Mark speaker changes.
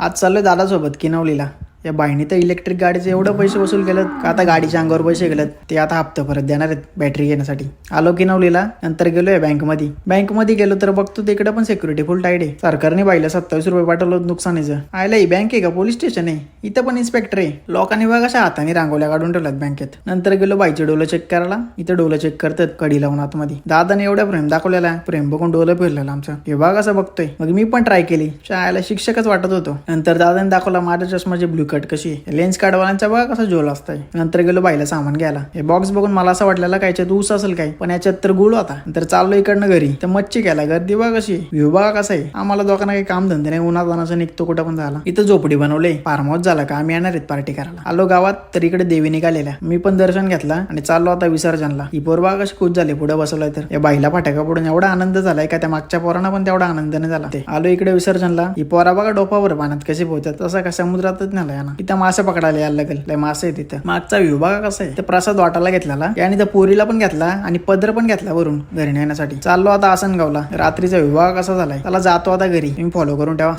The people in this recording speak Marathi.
Speaker 1: आज चाललोय दादासोबत किनवलीला. या बाईने तर इलेक्ट्रिक गाडीचे एवढं पैसे वसूल केलं का आता गाडीच्या अंगावर पैसे गेलेत. ते आता हप्ता परत देणार आहेत बॅटरी घेण्यासाठी. आलो किनवलीला, नंतर गेलोय बँकमध्ये गेलो तर बघतो तिकडे पण सिक्युरिटी फुल टाईट आहे. सरकारने बाईला 27 रुपये पाठवलं नुकसानीचं. आयला ही बँक आहे का पोलीस स्टेशन आहे? इथं पण इन्स्पेक्टर आहे. लोकांनी बघा अशा हाताने रांगोल्या काढून ठेवल्यात बँकेत. नंतर गेलो बाईचे डोलं चेक करायला. इथं डोलं चेक करतात कडी लावून आतमध्ये. दादाने एवढ्या प्रेम दाखवलेला, प्रेम बघून डोलं फिरलेलं आमचं. हे बघा कसं बघतोय. मग मी पण ट्राय केली. शाळेला शिक्षकच वाटत होतो. नंतर दादाने दाखवला माझ्या चष्माची ब्लू कट कशी आहे. लेन्स काढवाल्यांचा बघा कसा झोल असतंय. नंतर गेलो बाईला सामान घ्यायला. हे बॉक्स बघून मला असं वाटलेलं काय याच्यात ऊस असेल काय, पण याच्यात तर गुळ होता. नंतर चाललो इकडनं घरी तर मच्छी घ्यायला. गर्दी बघा कशी, व्ह्यू बघा कसा आहे. आम्हाला दोघांना काही काम धंदे नाही, उन्हात जाण्याचं निघतो कुठं पण झाला. इथं झोपडी बनवले, फार्म हाऊस झाला का आम्ही येणार आहेत पार्टी करायला. आलो गावात तर इकडे देवी निघालेल्या. मी पण दर्शन घेतला आणि चाललो आता विसर्जनला. ही पोर बघा कशी खुश झाली पुढे बसवलंय तर. या बाईला फटाका पडून एवढा आनंद झालाय का त्या मागच्या पोरांना पण तेवढा आनंदाने झाला. ते आलो इकडे विसर्जनला. ही पोरा बघा डोपावर पाण्यात कशी पोहतात, तसा का समुद्रातच नेला याना. इथं मासे पकडायला यायला लागेल. मासे आहे तिथं. मागचा व्ह्यू बघा कसा आहे. ते प्रसाद वाटायला घेतला आणि त्या पोरीला पण घेतला आणि पदर पण घेतला वरून घरी नेण्यासाठी. चाललो आता आसनगावला. रात्रीचा व्ह्यू बघा कसा झालाय. त्याला जातो आता घरी. तुम्ही फॉलो करून ठेवा.